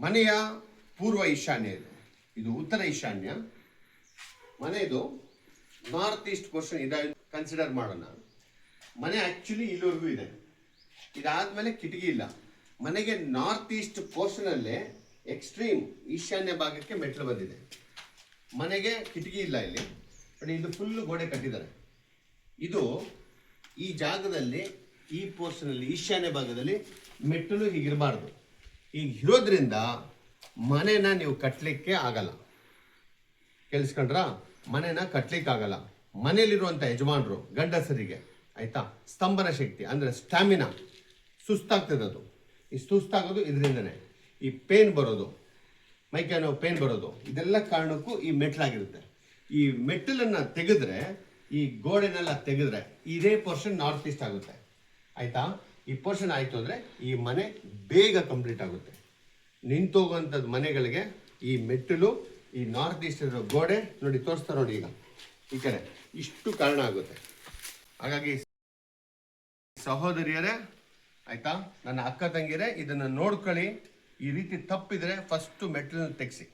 ಮನೆಯ ಪೂರ್ವ ಈಶಾನ್ಯ ಇದೆ, ಇದು ಉತ್ತರ ಈಶಾನ್ಯ. ಮನೆಯದು ನಾರ್ತ್ ಈಸ್ಟ್ ಪೋರ್ಷನ್ ಇದೆ ಕನ್ಸಿಡರ್ ಮಾಡೋಣ. ಮನೆ ಆಕ್ಚುಲಿ ಇಲ್ಲಿವರೆಗೂ ಇದೆ, ಇದಾದ್ಮೇಲೆ ಕಿಟಕಿ ಇಲ್ಲ. ಮನೆಗೆ ನಾರ್ತ್ ಈಸ್ಟ್ ಪೋರ್ಷನ್ ಅಲ್ಲೇ ಎಕ್ಸ್ಟ್ರೀಮ್ ಈಶಾನ್ಯ ಭಾಗಕ್ಕೆ ಮೆಟ್ಲು ಬಂದಿದೆ. ಮನೆಗೆ ಕಿಟಕಿ ಇಲ್ಲ ಇಲ್ಲಿ, ಬಟ್ ಇದು ಫುಲ್ ಗೋಡೆ ಕಟ್ಟಿದ್ದಾರೆ. ಇದು ಈ ಜಾಗದಲ್ಲಿ ಈ ಪೋರ್ಷನ್ ಅಲ್ಲಿ ಈಶಾನ್ಯ ಭಾಗದಲ್ಲಿ ಮೆಟ್ಟಲು ಹೀಗಿರಬಾರ್ದು. ಈಗ ಇರೋದ್ರಿಂದ ಮನೆನ ನೀವು ಕಟ್ಟಲಿಕ್ಕೆ ಆಗಲ್ಲ. ಕೇಳಿಸ್ಕೊಂಡ್ರಾ? ಮನೆನ ಕಟ್ಟಲಿಕ್ಕೆ ಆಗಲ್ಲ. ಮನೆಯಲ್ಲಿರುವಂಥ ಯಜಮಾನರು ಗಂಡಸರಿಗೆ ಆಯ್ತಾ, ಸ್ತಂಭನ ಶಕ್ತಿ ಅಂದರೆ ಸ್ಟ್ಯಾಮಿನಾ ಸುಸ್ತಾಗ್ತದೆ. ಅದು ಈ ಸುಸ್ತಾಗೋದು ಇದರಿಂದನೇ. ಈ ಪೇನ್ ಬರೋದು, ಮೈಕೈ ನೋವು ಪೇನ್ ಬರೋದು, ಇದೆಲ್ಲ ಕಾರಣಕ್ಕೂ ಈ ಮೆಟ್ಲಾಗಿರುತ್ತೆ. ಈ ಮೆಟ್ಟಲನ್ನು ತೆಗೆದ್ರೆ, ಈ ಗೋಡೆನೆಲ್ಲ ತೆಗೆದ್ರೆ ಇದೇ ಪೋರ್ಷನ್ ನಾರ್ತ್ ಈಸ್ಟ್ ಆಗುತ್ತೆ. ಆಯಿತಾ? ಈ ಪೋರ್ಷನ್ ಆಯಿತು ಅಂದರೆ ಈ ಮನೆ ಬೇಗ ಕಂಪ್ಲೀಟ್ ಆಗುತ್ತೆ. ನಿಂತೋಗುವಂಥದ್ದು ಮನೆಗಳಿಗೆ ಈ ಮೆಟ್ಟಲು, ಈ ನಾರ್ತ್ ಈಸ್ಟ್ ಇರೋ ಗೋಡೆ ನೋಡಿ, ತೋರಿಸ್ತಾ ನೋಡಿ ಈಗ ಈ ಕಡೆ, ಇಷ್ಟು ಕಾರಣ ಆಗುತ್ತೆ. ಹಾಗಾಗಿ ಸಹೋದರಿಯರೇ, ಆಯಿತಾ, ನನ್ನ ಅಕ್ಕ ತಂಗಿಯರೇ, ಇದನ್ನು ನೋಡ್ಕೊಳ್ಳಿ. ಈ ರೀತಿ ತಪ್ಪಿದರೆ ಫಸ್ಟು ಮೆಟ್ಟಲನ್ನು ತೆಗೆಸಿ.